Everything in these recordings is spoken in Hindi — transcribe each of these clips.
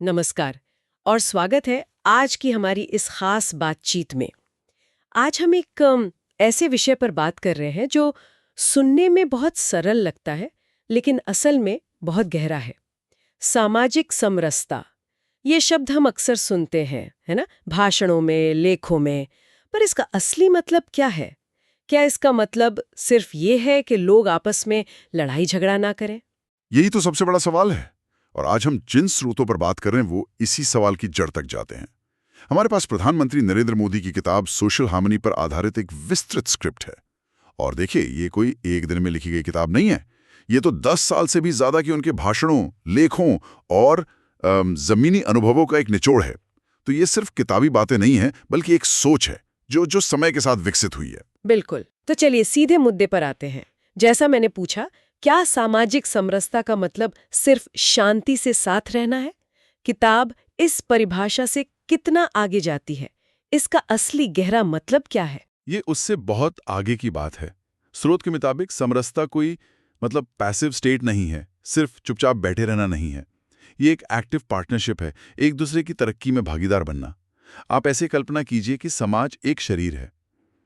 नमस्कार और स्वागत है आज की हमारी इस खास बातचीत में। आज हम एक ऐसे विषय पर बात कर रहे हैं जो सुनने में बहुत सरल लगता है लेकिन असल में बहुत गहरा है। सामाजिक समरसता, ये शब्द हम अक्सर सुनते हैं, है ना, भाषणों में, लेखों में। पर इसका असली मतलब क्या है? क्या इसका मतलब सिर्फ ये है कि लोग आपस में लड़ाई झगड़ा ना करें? यही तो सबसे बड़ा सवाल है। और आज हम जिन स्रोतों पर बात कर रहे हैं वो इसी सवाल की जड़ तक जाते हैं। हमारे पास प्रधानमंत्री नरेंद्र मोदी की किताब सोशल हार्मनी पर आधारित एक विस्तृत स्क्रिप्ट है। और देखिए, ये कोई एक दिन में लिखी गई किताब नहीं है। ये तो 10 साल से भी ज्यादा की उनके भाषणों, लेखों और जमीनी अनुभवों का एक निचोड़ है। तो ये सिर्फ किताबी बातें नहीं है, बल्कि एक सोच है जो समय के साथ विकसित हुई है। बिल्कुल। तो चलिए सीधे मुद्दे पर आते हैं। जैसा मैंने पूछा, क्या सामाजिक समरसता का मतलब सिर्फ शांति से साथ रहना है? किताब इस परिभाषा से कितना आगे जाती है? इसका असली गहरा मतलब क्या है? ये उससे बहुत आगे की बात है। स्रोत के मुताबिक समरसता कोई पैसिव स्टेट नहीं है, सिर्फ चुपचाप बैठे रहना नहीं है। ये एक एक्टिव पार्टनरशिप है, एक दूसरे की तरक्की में भागीदार बनना। आप ऐसे कल्पना कीजिए कि समाज एक शरीर है।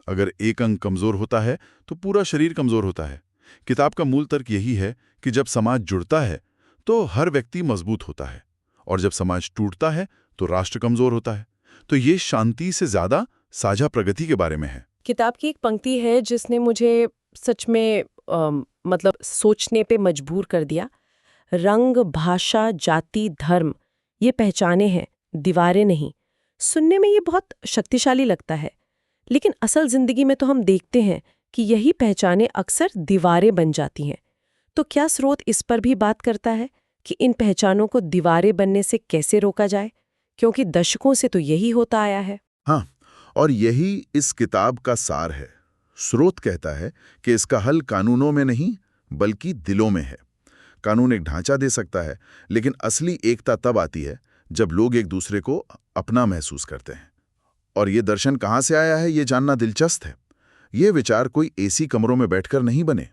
अगर एक अंग कमजोर होता है तो पूरा शरीर कमजोर होता है। किताब का मूल तर्क यही है कि जब समाज जुड़ता है तो हर व्यक्ति मजबूत होता है, और जब समाज टूटता है तो राष्ट्र कमजोर होता है। तो ये शांति से ज्यादा साझा प्रगति के बारे में है। किताब की एक पंक्ति है जिसने मुझे सच में सोचने पे मजबूर कर दिया। रंग, भाषा, जाति, धर्म, ये पहचाने हैं, दीवारें नहीं। सुनने में ये बहुत शक्तिशाली लगता है, लेकिन असल जिंदगी में तो हम देखते हैं कि यही पहचाने अक्सर दीवारें बन जाती हैं। तो क्या स्रोत इस पर भी बात करता है कि इन पहचानों को दीवारें बनने से कैसे रोका जाए? क्योंकि दशकों से तो यही होता आया है। हाँ, और यही इस किताब का सार है। स्रोत कहता है कि इसका हल कानूनों में नहीं, बल्कि दिलों में है। कानून एक ढांचा दे सकता है, लेकिन असली एकता तब आती है जब लोग एक दूसरे को अपना महसूस करते हैं। और ये दर्शन कहाँ से आया है, ये जानना दिलचस्प है। ये विचार कोई एसी कमरों में बैठकर नहीं बने।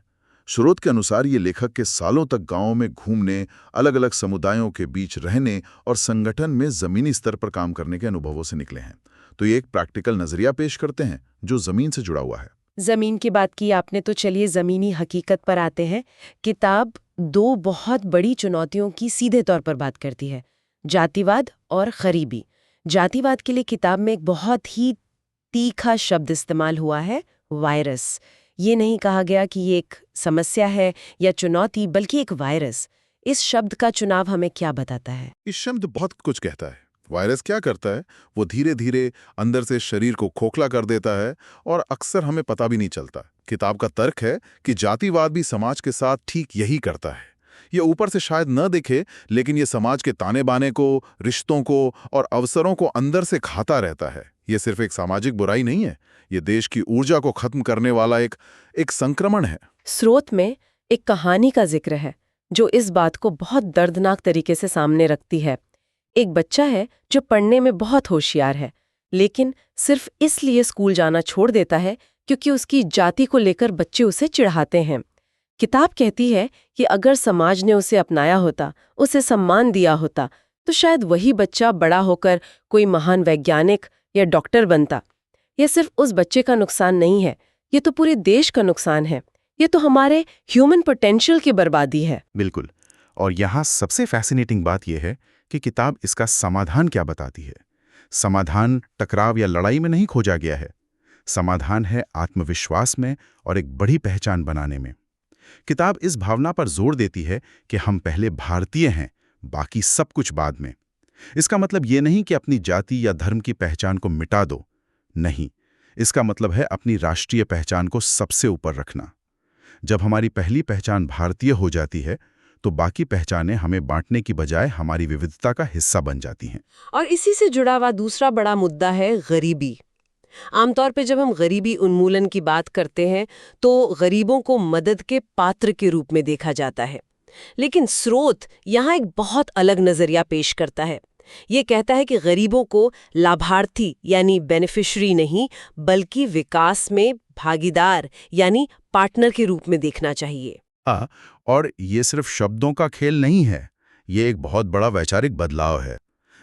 स्रोत के अनुसार ये लेखक के सालों तक गांवों में घूमने, अलग अलग समुदायों के बीच रहने और संगठन में जमीनी स्तर पर काम करने के अनुभवों से निकले हैं। तो ये एक प्रैक्टिकल नजरिया पेश करते हैं जो जमीन से जुड़ा हुआ है। जमीन की बात की आपने, तो चलिए जमीनी हकीकत पर आते हैं। किताब दो बहुत बड़ी चुनौतियों की सीधे तौर पर बात करती है, जातिवाद और गरीबी। जातिवाद के लिए किताब में एक बहुत ही तीखा शब्द इस्तेमाल हुआ है, वायरस। ये नहीं कहा गया कि ये एक समस्या है या चुनौती, बल्कि एक वायरस। इस शब्द का चुनाव हमें क्या बताता है? इस शब्द बहुत कुछ कहता है। वायरस क्या करता है, वो धीरे धीरे अंदर से शरीर को खोखला कर देता है और अक्सर हमें पता भी नहीं चलता। किताब का तर्क है कि जातिवाद भी समाज के साथ ठीक यही करता है। ये ऊपर से शायद न दिखे, लेकिन ये समाज के ताने बाने को, रिश्तों को और अवसरों को अंदर से खाता रहता है। ये सिर्फ एक सामाजिक बुराई नहीं है, ये देश की ऊर्जा को खत्म करने वाला एक संक्रमण है। स्रोत में एक कहानी का जिक्र है जो इस बात को बहुत दर्दनाक तरीके से सामने रखती है। एक बच्चा है जो पढ़ने में बहुत होशियार है, लेकिन सिर्फ इसलिए स्कूल जाना छोड़ देता है क्योंकि उसकी जाति को लेकर बच्चे उसे चिढ़ाते हैं। किताब कहती है कि अगर समाज ने उसे अपनाया होता, उसे सम्मान दिया होता, तो शायद वही बच्चा बड़ा होकर कोई महान वैज्ञानिक या डॉक्टर बनता। यह सिर्फ उस बच्चे का नुकसान नहीं है, ये तो पूरे देश का नुकसान है। ये तो हमारे ह्यूमन पोटेंशियल की बर्बादी है। बिल्कुल। और यहाँ सबसे फैसिनेटिंग बात यह है कि किताब इसका समाधान क्या बताती है। समाधान टकराव या लड़ाई में नहीं खोजा गया है। समाधान है आत्मविश्वास में और एक बड़ी पहचान बनाने में। किताब इस भावना पर जोर देती है कि हम पहले भारतीय हैं, बाकी सब कुछ बाद में। इसका मतलब ये नहीं कि अपनी जाति या धर्म की पहचान को मिटा दो, नहीं। इसका मतलब है अपनी राष्ट्रीय पहचान को सबसे ऊपर रखना। जब हमारी पहली पहचान भारतीय हो जाती है तो बाकी पहचानें हमें बांटने की बजाय हमारी विविधता का हिस्सा बन जाती हैं। और इसी से जुड़ा हुआ दूसरा बड़ा मुद्दा है गरीबी। आमतौर पे जब हम गरीबी उन्मूलन की बात करते हैं तो गरीबों को मदद के पात्र के रूप में देखा जाता है, लेकिन स्रोत यहाँ एक बहुत अलग नजरिया पेश करता है। ये कहता है कि गरीबों को लाभार्थी यानी बेनिफिशरी नहीं, बल्कि विकास में भागीदार यानी पार्टनर के रूप में देखना चाहिए। हाँ, और ये सिर्फ शब्दों का खेल नहीं है, ये एक बहुत बड़ा वैचारिक बदलाव है।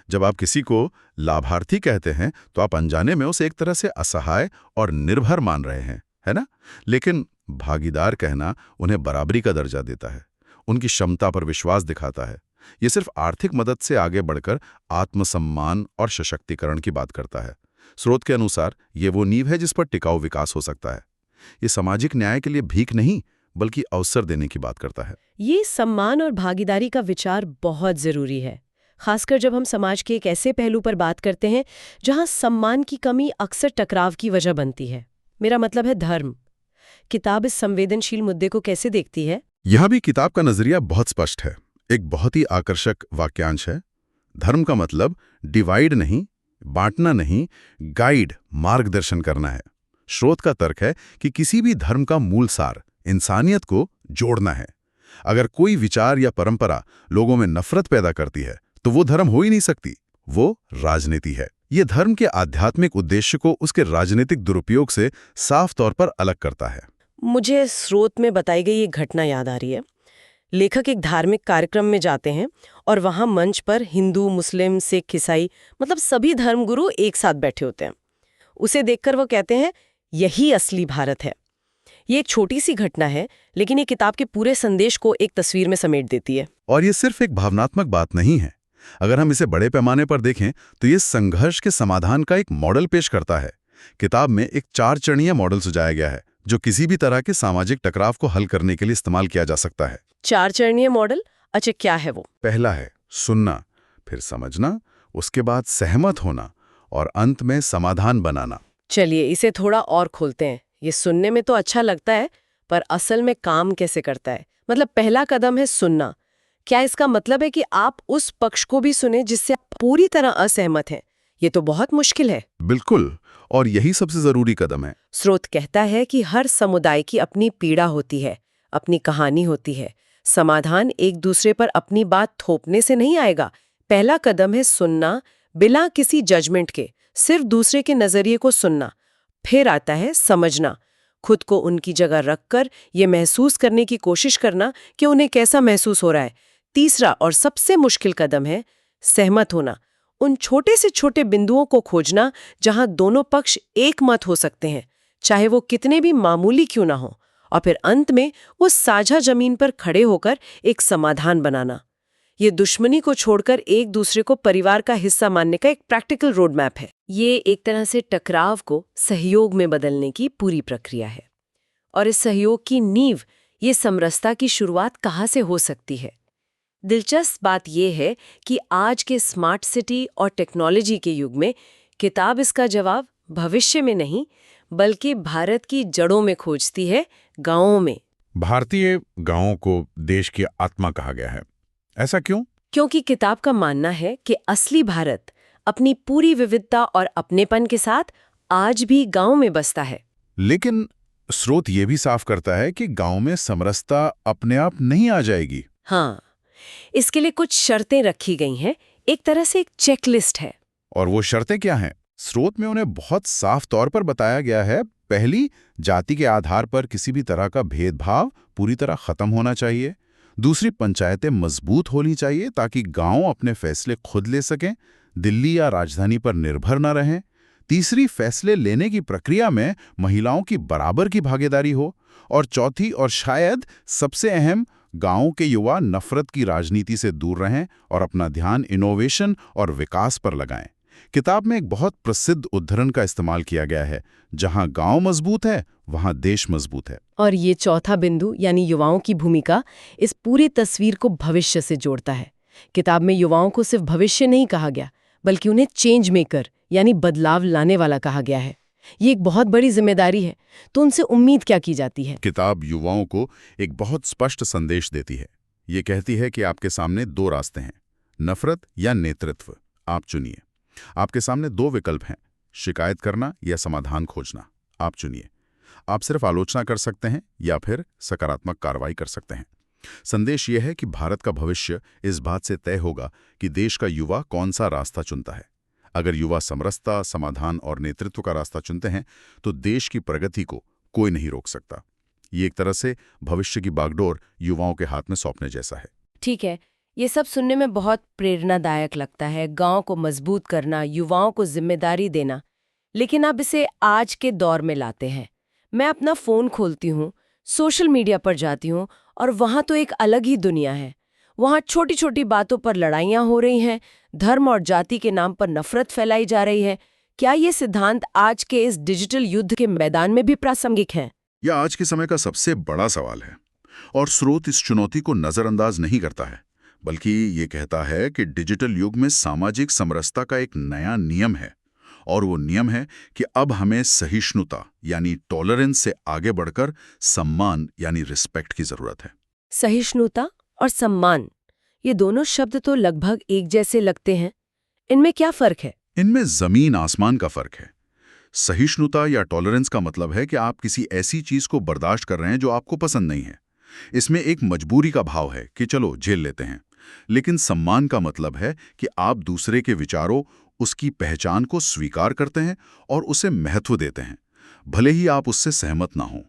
जब आप किसी को लाभार्थी कहते हैं तो आप अनजाने में उसे एक तरह से असहाय और निर्भर मान रहे हैं, है ना? लेकिन भागीदार कहना उन्हें बराबरी का दर्जा देता है, उनकी क्षमता पर विश्वास दिखाता है। ये सिर्फ आर्थिक मदद से आगे बढ़कर आत्मसम्मान और सशक्तिकरण की बात करता है। स्रोत के अनुसार ये वो नींव है जिस पर टिकाऊ विकास हो सकता है। ये सामाजिक न्याय के लिए भीख नहीं बल्कि अवसर देने की बात करता है। ये सम्मान और भागीदारी का विचार बहुत जरूरी है, खासकर जब हम समाज के एक ऐसे पहलू पर बात करते हैं जहां सम्मान की कमी अक्सर टकराव की वजह बनती है। मेरा मतलब है धर्म। किताब इस संवेदनशील मुद्दे को कैसे देखती है? यहाँ भी किताब का नजरिया बहुत स्पष्ट है। एक बहुत ही आकर्षक वाक्यांश है, धर्म का मतलब डिवाइड नहीं, बांटना नहीं, गाइड, मार्गदर्शन करना है। स्रोत का तर्क है कि किसी भी धर्म का मूल सार इंसानियत को जोड़ना है। अगर कोई विचार या परंपरा लोगों में नफरत पैदा करती है तो वो धर्म हो ही नहीं सकती, वो राजनीति है। ये धर्म के आध्यात्मिक उद्देश्य को उसके राजनीतिक दुरुपयोग से साफ तौर पर अलग करता है। मुझे स्रोत में बताई गई एक घटना याद आ रही है। लेखक एक धार्मिक कार्यक्रम में जाते हैं और वहां मंच पर हिंदू, मुस्लिम, सिख, ईसाई, मतलब सभी धर्मगुरु एक साथ बैठे होते हैं। उसे देखकर वो कहते हैं, यही असली भारत है। ये एक छोटी सी घटना है, लेकिन ये किताब के पूरे संदेश को एक तस्वीर में समेट देती है। और ये सिर्फ एक भावनात्मक बात नहीं है। अगर हम इसे बड़े पैमाने पर देखें तो ये संघर्ष के समाधान का एक मॉडल पेश करता है। किताब में एक 4 चरणीय मॉडल सुझाया गया है जो किसी भी तरह के सामाजिक टकराव को हल करने के लिए इस्तेमाल किया जा सकता है। 4 चरणीय मॉडल? अच्छा, क्या है वो? पहला है सुनना, फिर समझना, उसके बाद सहमत होना और अंत में समाधान बनाना। चलिए इसे थोड़ा और खोलते हैं। ये सुनने में तो अच्छा लगता है, पर असल में काम कैसे करता है? मतलब पहला कदम है सुनना। क्या इसका मतलब है कि आप उस पक्ष को भी सुने जिससे आप पूरी तरह असहमत हैं? ये तो बहुत मुश्किल है। बिल्कुल, और यही सबसे जरूरी कदम है। स्रोत कहता है कि हर समुदाय की अपनी पीड़ा होती है, अपनी कहानी होती है। समाधान एक दूसरे पर अपनी बात थोपने से नहीं आएगा। पहला कदम है सुनना, बिना किसी जजमेंट के, सिर्फ दूसरे के नजरिए को सुनना। फिर आता है समझना, खुद को उनकी जगह रखकर ये महसूस करने की कोशिश करना कि उन्हें कैसा महसूस हो रहा है। तीसरा और सबसे मुश्किल कदम है सहमत होना, उन छोटे से छोटे बिंदुओं को खोजना जहां दोनों पक्ष एक मत हो सकते हैं, चाहे वो कितने भी मामूली क्यों ना हो। और फिर अंत में उस साझा जमीन पर खड़े होकर एक समाधान बनाना। ये दुश्मनी को छोड़कर एक दूसरे को परिवार का हिस्सा मानने का एक प्रैक्टिकल रोड मैप है। ये एक तरह से टकराव को सहयोग में बदलने की पूरी प्रक्रिया है। और इस सहयोग की नींव, ये समरसता की शुरुआत कहाँ से हो सकती है? दिलचस्प बात यह है कि आज के स्मार्ट सिटी और टेक्नोलॉजी के युग में किताब इसका जवाब भविष्य में नहीं बल्कि भारत की जड़ों में खोजती है, गांवों में। भारतीय गांवों को देश की आत्मा कहा गया है। ऐसा क्यों? क्योंकि किताब का मानना है कि असली भारत अपनी पूरी विविधता और अपनेपन के साथ आज भी गांव में बसता है। लेकिन स्रोत ये भी साफ करता है कि गांव में समरसता अपने आप नहीं आ जाएगी। हाँ, इसके लिए कुछ शर्तें रखी गई हैं, एक तरह से एक चेकलिस्ट है। और वो शर्तें क्या हैं? स्रोत में उन्हें बहुत साफ तौर पर बताया गया है। पहली, जाति के आधार पर किसी भी तरह का भेदभाव पूरी तरह खत्म होना चाहिए। दूसरी, पंचायतें मजबूत होनी चाहिए ताकि गांव अपने फैसले खुद ले सकें, दिल्ली या राजधानी पर निर्भर न रहें। तीसरी, फैसले लेने की प्रक्रिया में महिलाओं की बराबर की भागीदारी हो। और चौथी और शायद सबसे अहम, गांवों के युवा नफरत की राजनीति से दूर रहें और अपना ध्यान इनोवेशन और विकास पर लगाएं। किताब में एक बहुत प्रसिद्ध उद्धरण का इस्तेमाल किया गया है, जहां गांव मजबूत है वहां देश मजबूत है। और ये चौथा बिंदु यानी युवाओं की भूमिका इस पूरी तस्वीर को भविष्य से जोड़ता है। किताब में युवाओं को सिर्फ भविष्य नहीं कहा गया बल्कि उन्हें चेंज मेकर यानी बदलाव लाने वाला कहा गया है। ये एक बहुत बड़ी जिम्मेदारी है, तो उनसे उम्मीद क्या की जाती है? किताब युवाओं को एक बहुत स्पष्ट संदेश देती है। ये कहती है कि आपके सामने 2 रास्ते हैं, नफरत या नेतृत्व, आप चुनिए। आपके सामने 2 विकल्प हैं, शिकायत करना या समाधान खोजना, आप चुनिए। आप सिर्फ आलोचना कर सकते हैं या फिर सकारात्मक कार्रवाई कर सकते हैं। संदेश यह है कि भारत का भविष्य इस बात से तय होगा कि देश का युवा कौन सा रास्ता चुनता है। अगर युवा समरसता, समाधान और नेतृत्व का रास्ता चुनते हैं तो देश की प्रगति को कोई नहीं रोक सकता। ये एक तरह से भविष्य की बागडोर युवाओं के हाथ में सौंपने जैसा है। ठीक है, ये सब सुनने में बहुत प्रेरणादायक लगता है, गांव को मजबूत करना, युवाओं को जिम्मेदारी देना। लेकिन अब इसे आज के दौर में लाते हैं। मैं अपना फ़ोन खोलती हूँ, सोशल मीडिया पर जाती हूँ और वहाँ तो एक अलग ही दुनिया है। वहाँ छोटी-छोटी बातों पर लड़ाइयाँ हो रही हैं, धर्म और जाति के नाम पर नफरत फैलाई जा रही है। क्या ये सिद्धांत आज के इस डिजिटल युद्ध के मैदान में भी प्रासंगिक हैं? यह आज के समय का सबसे बड़ा सवाल है और स्रोत इस चुनौती को नज़रअंदाज नहीं करता है, बल्कि ये कहता है कि डिजिटल युग में सामाजिक समरसता का एक नया नियम है और वो नियम है कि अब हमें सहिष्णुता यानी टॉलरेंस से आगे बढ़कर सम्मान यानी रिस्पेक्ट की ज़रूरत है। सहिष्णुता और सम्मान, ये दोनों शब्द तो लगभग एक जैसे लगते हैं। इनमें क्या फर्क है? इनमें ज़मीन आसमान का फ़र्क है। सहिष्णुता या टॉलरेंस का मतलब है कि आप किसी ऐसी चीज़ को बर्दाश्त कर रहे हैं जो आपको पसंद नहीं है। इसमें एक मजबूरी का भाव है कि चलो झेल लेते हैं। लेकिन सम्मान का मतलब है कि आप दूसरे के विचारों, उसकी पहचान को स्वीकार करते हैं और उसे महत्व देते हैं, भले ही आप उससे सहमत ना हों।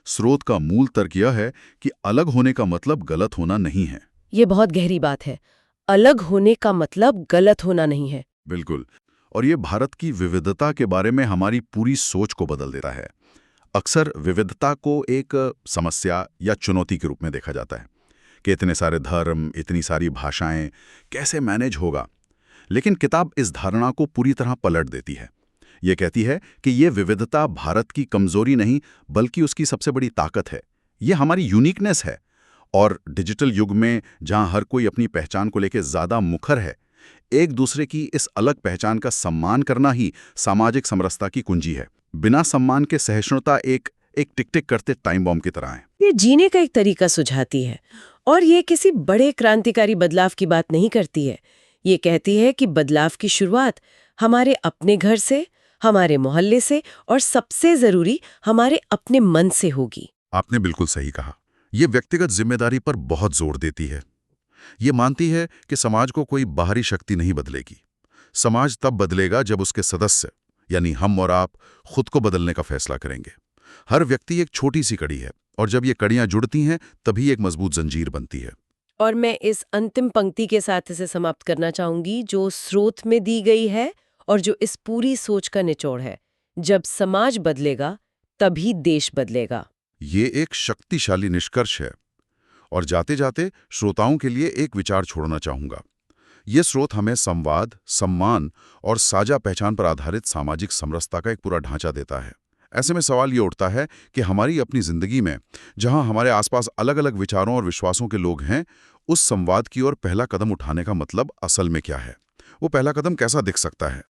स्रोत का मूल तर्क यह है कि अलग होने का मतलब गलत होना नहीं है। ये बहुत गहरी बात है। अलग होने का मतलब गलत होना नहीं है। बिल्कुल। और ये भारत की विविधता के बारे में हमारी पूरी सोच को बदल देता है। अक्सर विविधता को एक समस्या या चुनौती के रूप में देखा जाता है कि इतने सारे धर्म, इतनी सारी भाषाएं, कैसे मैनेज होगा। लेकिन किताब इस धारणा को पूरी तरह पलट देती है। ये कहती है कि ये विविधता भारत की कमजोरी नहीं, बल्कि उसकी सबसे बड़ी ताकत है। ये हमारी यूनिकनेस है। और डिजिटल युग में जहां हर कोई अपनी पहचान को लेकर ज्यादा मुखर है, एक दूसरे की इस अलग पहचान का सम्मान करना ही सामाजिक समरसता की कुंजी है। बिना सम्मान के सहिष्णुता एक टिक टिक करते टाइम बॉम्ब की तरह है। ये जीने का एक तरीका सुझाती है और ये किसी बड़े क्रांतिकारी बदलाव की बात नहीं करती है। ये कहती है कि बदलाव की शुरुआत हमारे अपने घर से, हमारे मोहल्ले से और सबसे जरूरी हमारे अपने मन से होगी। आपने बिल्कुल सही कहा। ये व्यक्तिगत जिम्मेदारी पर बहुत जोर देती है। ये मानती है कि समाज को कोई बाहरी शक्ति नहीं बदलेगी। समाज तब बदलेगा जब उसके सदस्य यानी हम और आप खुद को बदलने का फैसला करेंगे। हर व्यक्ति एक छोटी सी कड़ी है और जब ये कड़ियां जुड़ती हैं तभी एक मजबूत जंजीर बनती है। और मैं इस अंतिम पंक्ति के साथ इसे समाप्त करना चाहूंगी जो स्रोत में दी गई है और जो इस पूरी सोच का निचोड़ है। जब समाज बदलेगा तभी देश बदलेगा। ये एक शक्तिशाली निष्कर्ष है। और जाते जाते श्रोताओं के लिए एक विचार छोड़ना चाहूंगा। ये स्रोत हमें संवाद, सम्मान और साझा पहचान पर आधारित सामाजिक समरसता का एक पूरा ढांचा देता है। ऐसे में सवाल ये उठता है कि हमारी अपनी जिंदगी में जहां हमारे आसपास अलग अलग विचारों और विश्वासों के लोग हैं, उस संवाद की ओर पहला कदम उठाने का मतलब असल में क्या है? वो पहला कदम कैसा दिख सकता है?